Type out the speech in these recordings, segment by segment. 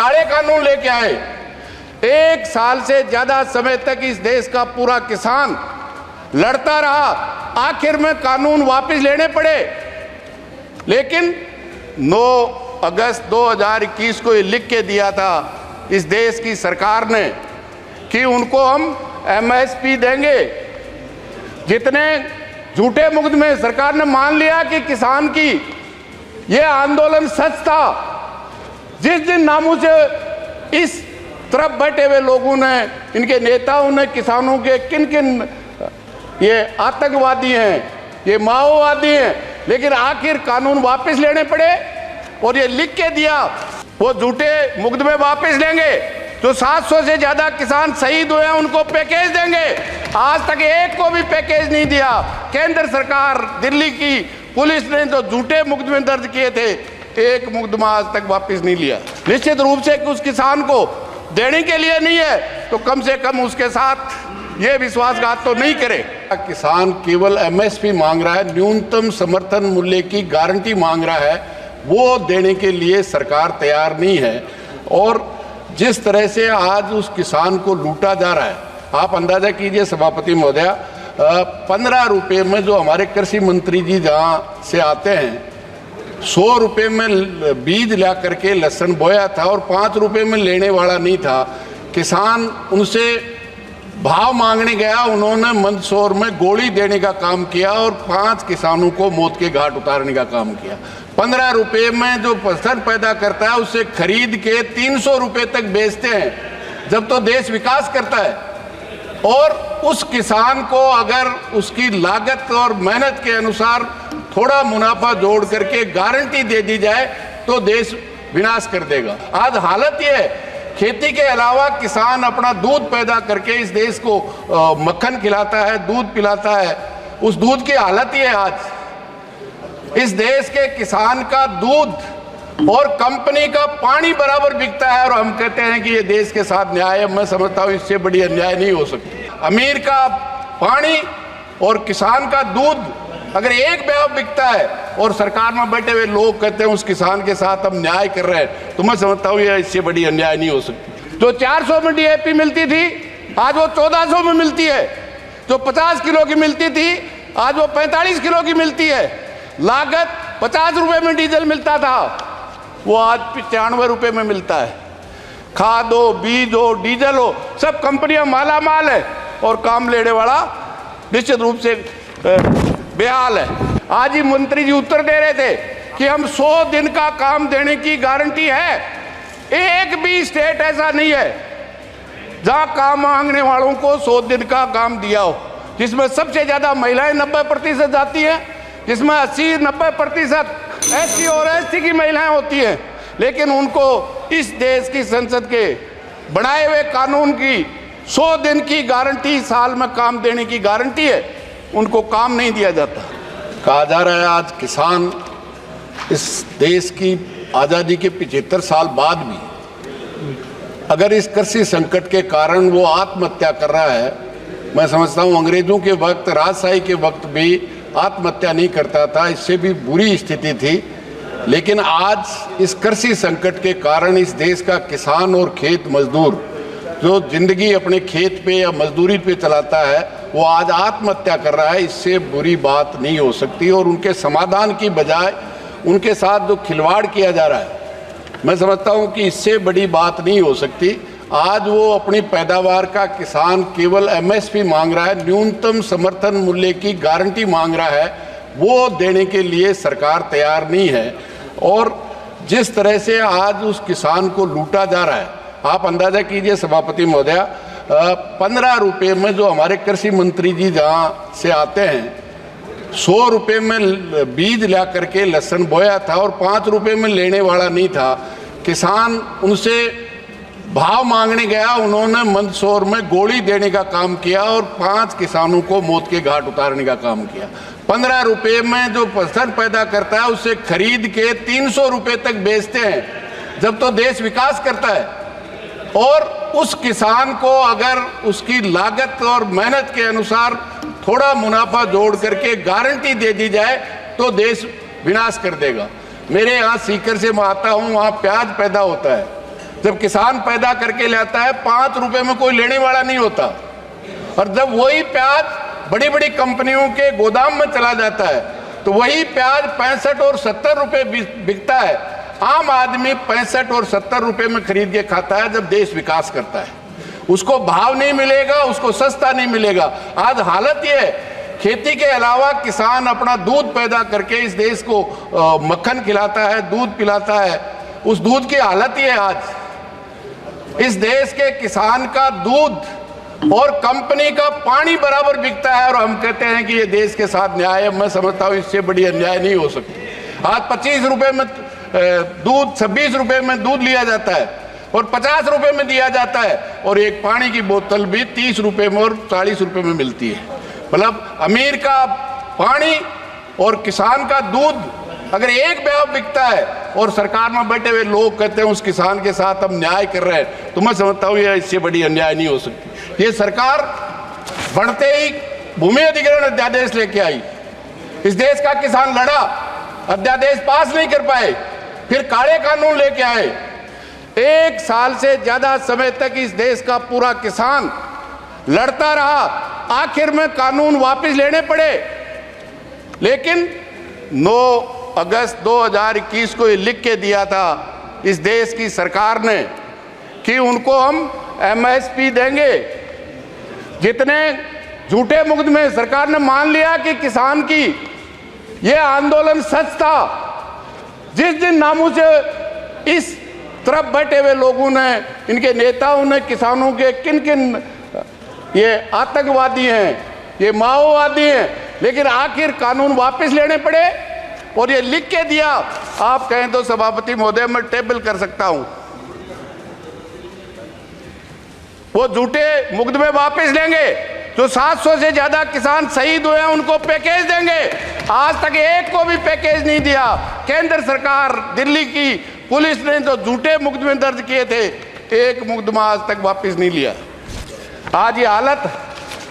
काले कानून लेके आए। 1 साल से ज्यादा समय तक इस देश का पूरा किसान लड़ता रहा, आखिर में कानून वापस लेने पड़े। लेकिन 9 अगस्त 2021 को ये लिख के दिया था इस देश की सरकार ने कि उनको हम MSP देंगे। जितने झूठे मुकदमे सरकार ने मान लिया कि किसान की ये आंदोलन सच था। जिस दिन नामों से इस तरफ बैठे हुए लोगों ने, इनके नेताओं ने किसानों के किन किन ये आतंकवादी हैं, ये माओवादी हैं, लेकिन आखिर कानून वापस लेने पड़े और ये लिख के दिया वो झूठे मुकदमे वापस लेंगे। जो 700 से ज्यादा किसान शहीद हुए हैं उनको पैकेज देंगे। आज तक एक को भी पैकेज नहीं दिया। केंद्र सरकार, दिल्ली की पुलिस ने जो झूठे मुकदमे दर्ज किए थे, एक मुकदमा आज तक वापस नहीं लिया। निश्चित रूप से उस किसान को देने के लिए नहीं है तो कम से कम उसके साथ ये विश्वासघात तो नहीं करे। किसान केवल MSP मांग रहा है, न्यूनतम समर्थन मूल्य की गारंटी मांग रहा है, वो देने के लिए सरकार तैयार नहीं है। और जिस तरह से आज उस किसान को लूटा जा रहा है, आप अंदाजा कीजिए सभापति महोदया, 15 रुपये में जो हमारे कृषि मंत्री जी जहाँ से आते हैं, 100 रुपये में बीज ला करके लहसुन बोया था और 5 रुपये में लेने वाला नहीं था। किसान उनसे भाव मांगने गया, उन्होंने मंदसौर में गोली देने का काम किया और 5 किसानों को मौत के घाट उतारने का काम किया। 15 रुपये में जो फसल पैदा करता है उससे खरीद के 300 रुपये तक बेचते हैं, जब तो देश विकास करता है। और उस किसान को अगर उसकी लागत और मेहनत के अनुसार थोड़ा मुनाफा जोड़ करके गारंटी दे दी जाए तो देश विनाश कर देगा। आज हालत ये है, खेती के अलावा किसान अपना दूध पैदा करके इस देश को मक्खन खिलाता है, दूध पिलाता है। उस दूध की हालत ये है आज, इस देश के किसान का दूध और कंपनी का पानी बराबर बिकता है और हम कहते हैं कि ये देश के साथ न्याय है। मैं समझता हूँ इससे बड़ी अन्याय नहीं हो सकती। अमीर का पानी और किसान का दूध अगर एक ब्याह बिकता है और सरकार में बैठे हुए लोग कहते हैं उस किसान के साथ हम न्याय कर रहे हैं, तो मैं समझता हूँ ये इससे बड़ी अन्याय नहीं हो सकती। जो 400 में DAP मिलती थी आज वो 1400 में मिलती है। जो 50 किलो की मिलती थी आज वो 45 किलो की मिलती है। लागत 50 रुपये में डीजल मिलता था, वो आज 95 रुपये में मिलता है। खाद हो, बीज हो, डीजल हो, सब कंपनियां माला माल है और काम लेने वाला निश्चित रूप से बेहाल है। आज ही मंत्री जी उत्तर दे रहे थे कि हम 100 दिन का काम देने की गारंटी है। एक भी स्टेट ऐसा नहीं है जहां काम मांगने वालों को 100 दिन का काम दिया हो, जिसमें सबसे ज्यादा महिलाएं 90% जाती हैं, जिसमें 80-90% SC और ST की महिलाएं होती हैं। लेकिन उनको इस देश की संसद के बनाए हुए कानून की 100 दिन की गारंटी, साल में काम देने की गारंटी है, उनको काम नहीं दिया जाता। कहा जा रहा है आज किसान इस देश की आज़ादी के 75 साल बाद भी अगर इस कृषि संकट के कारण वो आत्महत्या कर रहा है, मैं समझता हूँ अंग्रेजों के वक्त, राजशाही के वक्त भी आत्महत्या नहीं करता था, इससे भी बुरी स्थिति थी। लेकिन आज इस कृषि संकट के कारण इस देश का किसान और खेत मजदूर जो जिंदगी अपने खेत पे या मजदूरी पे चलाता है, वो आज आत्महत्या कर रहा है। इससे बुरी बात नहीं हो सकती और उनके समाधान की बजाय उनके साथ जो खिलवाड़ किया जा रहा है, मैं समझता हूँ कि इससे बड़ी बात नहीं हो सकती। आज वो अपनी पैदावार का किसान केवल MSP मांग रहा है, न्यूनतम समर्थन मूल्य की गारंटी मांग रहा है, वो देने के लिए सरकार तैयार नहीं है। और जिस तरह से आज उस किसान को लूटा जा रहा है, आप अंदाजा कीजिए सभापति महोदया, 15 रुपये में जो हमारे कृषि मंत्री जी जहाँ से आते हैं, 100 रुपये में बीज ला करके लहसुन बोया था और 5 रुपये में लेने वाला नहीं था। किसान उनसे भाव मांगने गया, उन्होंने मंदसौर में गोली देने का काम किया और 5 किसानों को मौत के घाट उतारने का काम किया। 15 रुपये में जो फसल पैदा करता है उससे खरीद के 300 रुपये तक बेचते हैं, जब तो देश विकास करता है। और उस किसान को अगर उसकी लागत और मेहनत के अनुसार थोड़ा मुनाफा जोड़ करके गारंटी दे दी जाए तो देश विनाश कर देगा। मेरे यहाँ सीकर से मैं आता हूँ, वहाँ प्याज पैदा होता है, जब किसान पैदा करके लाता है 5 रुपए में कोई लेने वाला नहीं होता, और जब वही प्याज बड़ी बड़ी कंपनियों के गोदाम में चला जाता है तो वही प्याज 65 और 70 रुपए बिकता है। आम आदमी 65 और 70 रुपए में खरीद के खाता है जब देश विकास करता है। उसको भाव नहीं मिलेगा, उसको सस्ता नहीं मिलेगा। आज हालत ये है, खेती के अलावा किसान अपना दूध पैदा करके इस देश को मक्खन खिलाता है, दूध पिलाता है। उस दूध की हालत ये है आज, इस देश के किसान का दूध और कंपनी का पानी बराबर बिकता है, और हम कहते हैं कि ये देश के साथ न्याय है। मैं समझता हूँ इससे बड़ी अन्याय नहीं हो सकती। आज 25 रुपए में दूध, 26 रुपए में दूध लिया जाता है और 50 रुपए में दिया जाता है, और एक पानी की बोतल भी 30 रुपए में और 40 रुपए में मिलती है। मतलब अमीर का पानी और किसान का दूध अगर एक भाव बिकता है और सरकार में बैठे हुए लोग कहते हैं उस किसान के साथ हम न्याय कर रहे हैं, तो मैं समझता हूँ ये इससे बड़ी अन्याय नहीं हो सकती। ये सरकार बढ़ते ही भूमि अधिग्रहण अध्यादेश लेके आई, इस देश का किसान लड़ा, अध्यादेश पास नहीं कर पाए, फिर काले कानून लेके आए। 1 साल से ज्यादा समय तक इस देश का पूरा किसान लड़ता रहा, आखिर में कानून वापस लेने पड़े। लेकिन 9 अगस्त 2021 को ये लिख के दिया था इस देश की सरकार ने कि उनको हम MSP देंगे। जितने झूठे मुकदमे, सरकार ने मान लिया कि किसान की ये आंदोलन सच था। जिस दिन नामों से इस तरफ बैठे हुए लोगों ने, इनके नेताओं ने किसानों के किन किन ये आतंकवादी हैं, ये माओवादी हैं, लेकिन आखिर कानून वापस लेने पड़े और ये लिख के दिया। आप कहें तो सभापति महोदय मैं टेबल कर सकता हूं, वो झूठे मुकदमे वापस लेंगे। जो 700 से ज्यादा किसान शहीद हुए हैं उनको पैकेज देंगे। आज तक एक को भी पैकेज नहीं दिया। केंद्र सरकार, दिल्ली की पुलिस ने जो झूठे मुकदमे दर्ज किए थे, एक मुकदमा आज तक वापस नहीं लिया। आज ये हालत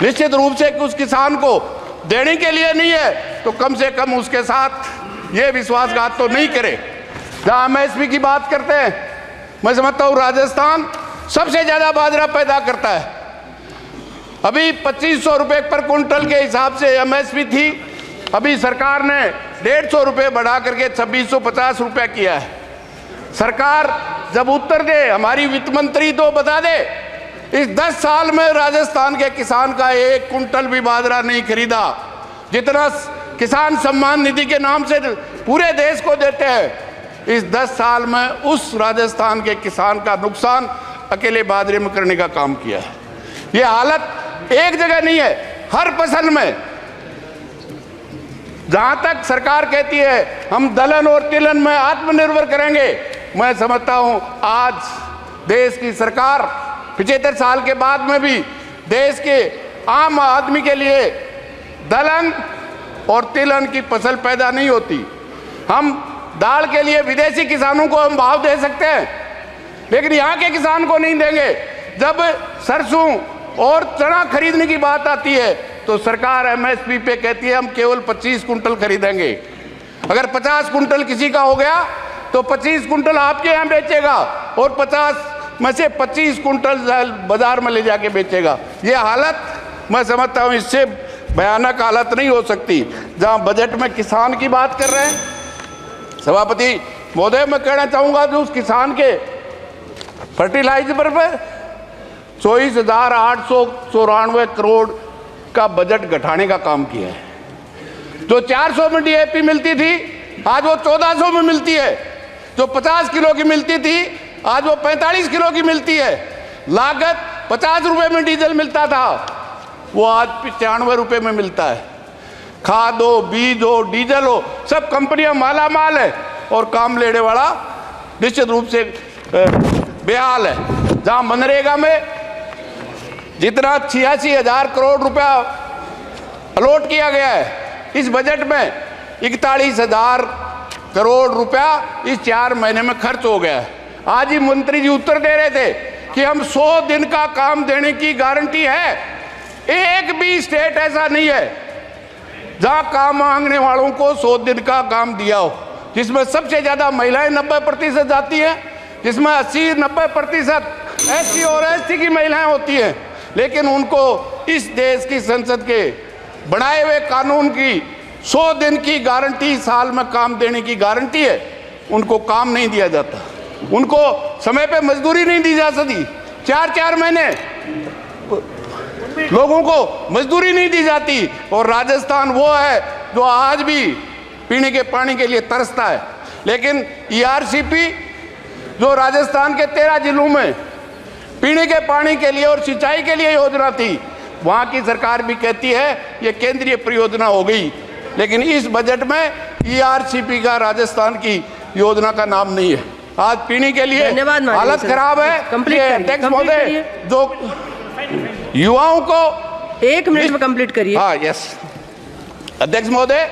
निश्चित रूप से उस किसान को देने के लिए नहीं है, तो कम से कम उसके साथ ये विश्वासघात तो नहीं करे। जहां MSP की बात करते हैं, मैं समझता हूं राजस्थान सबसे ज्यादा बाजरा पैदा करता है। अभी 2500 रुपए पर कुंटल के हिसाब से MSP थी, अभी सरकार ने 150 रुपए बढ़ा करके 2650 रुपए किया है। सरकार जब उत्तर दे, हमारी वित्त मंत्री तो बता दे, इस 10 साल में राजस्थान के किसान का 1 कुंटल भी बाजरा नहीं खरीदा। जितना किसान सम्मान निधि के नाम से पूरे देश को देते हैं, इस 10 साल में उस राजस्थान के किसान का नुकसान अकेले बाजरे में करने का काम किया है। ये हालत एक जगह नहीं है, हर फसल में। जहां तक सरकार कहती है हम दलहन और तिलहन में आत्मनिर्भर करेंगे, मैं समझता हूं आज देश की सरकार 75 साल के बाद में भी देश के आम आदमी के लिए दलहन और तिलहन की फसल पैदा नहीं होती। हम दाल के लिए विदेशी किसानों को हम भाव दे सकते हैं, लेकिन यहाँ के किसान को नहीं देंगे। जब सरसों और चना खरीदने की बात आती है तो सरकार MSP पे कहती है हम केवल 25 कुंटल खरीदेंगे। अगर 50 कुंटल किसी का हो गया तो 25 कुंटल आपके यहाँ बेचेगा और 50 में से 25 कुंटल बाजार में ले जाके बेचेगा। ये हालत मैं समझता हूँ इससे भयानक हालत नहीं हो सकती। जहाँ बजट में किसान की बात कर रहे हैं, सभापति महोदय मैं कहना चाहूँगा जो उस किसान के फर्टिलाइजर पर 24,894 करोड़ का बजट घटाने का काम किया है। जो 400 में DAP मिलती थी आज वो 1400 में मिलती है। जो 50 किलो की मिलती थी आज वो 45 किलो की मिलती है। लागत 50 रुपए में डीजल मिलता था, वो आज 95 रुपए में मिलता है। खाद हो, बीज हो, डीजल हो, सब कंपनियां माला माल है और काम लेने वाला निश्चित रूप से बेहाल है। जहां मनरेगा में जितना 86,000 करोड़ रुपया अलॉट किया गया है, इस बजट में 41,000 करोड़ रुपया इस 4 महीने में खर्च हो गया है। आज ही मंत्री जी उत्तर दे रहे थे कि हम 100 दिन का काम देने की गारंटी है। एक भी स्टेट ऐसा नहीं है जहां काम मांगने वालों को 100 दिन का काम दिया हो, जिसमें सबसे ज्यादा महिलाएं 90% जाती हैं, जिसमें 80-90% SC और ST की महिलाएं होती हैं, लेकिन उनको इस देश की संसद के बनाए हुए कानून की 100 दिन की गारंटी, साल में काम देने की गारंटी है, उनको काम नहीं दिया जाता। उनको समय पे मजदूरी नहीं दी जा सकती। 4-4 महीने लोगों को मजदूरी नहीं दी जाती। और राजस्थान वो है जो आज भी पीने के पानी के लिए तरसता है। लेकिन ERCP जो राजस्थान के 13 जिलों में पीने के पानी के लिए और सिंचाई के लिए योजना थी, वहाँ की सरकार भी कहती है ये केंद्रीय परियोजना हो गई, लेकिन इस बजट में ERCP का राजस्थान की योजना का नाम नहीं है। आज पीने के लिए हालत खराब है। ये अध्यक्ष महोदय, जो युवाओं को 1 मिनट में कंप्लीट करिए। हाँ, यस अध्यक्ष महोदय,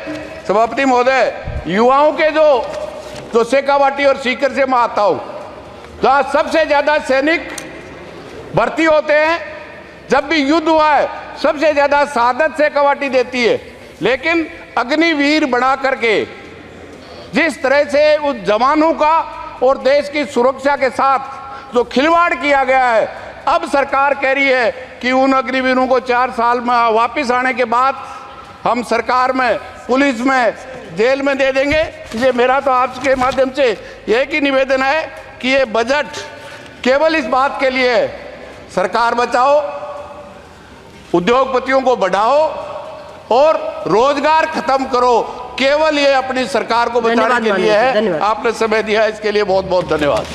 सभापति महोदय, युवाओं के जो शेखावाटी और सीकर से मैं आता हूँ, जहाँ सबसे ज्यादा सैनिक भर्ती होते हैं, जब भी युद्ध हुआ है सबसे ज्यादा शहादत शेखावाटी देती है। लेकिन अग्निवीर बना करके जिस तरह से उस जवानों का और देश की सुरक्षा के साथ जो खिलवाड़ किया गया है, अब सरकार कह रही है कि उन अग्निवीरों को 4 साल में वापस आने के बाद हम सरकार में, पुलिस में, जेल में दे देंगे। ये मेरा तो आपके माध्यम से एक ही निवेदन है कि ये बजट केवल इस बात के लिए है, सरकार बचाओ, उद्योगपतियों को बढ़ाओ और रोजगार खत्म करो। केवल ये अपनी सरकार को बचाने के लिए है। आपने समय दिया, इसके लिए बहुत बहुत धन्यवाद।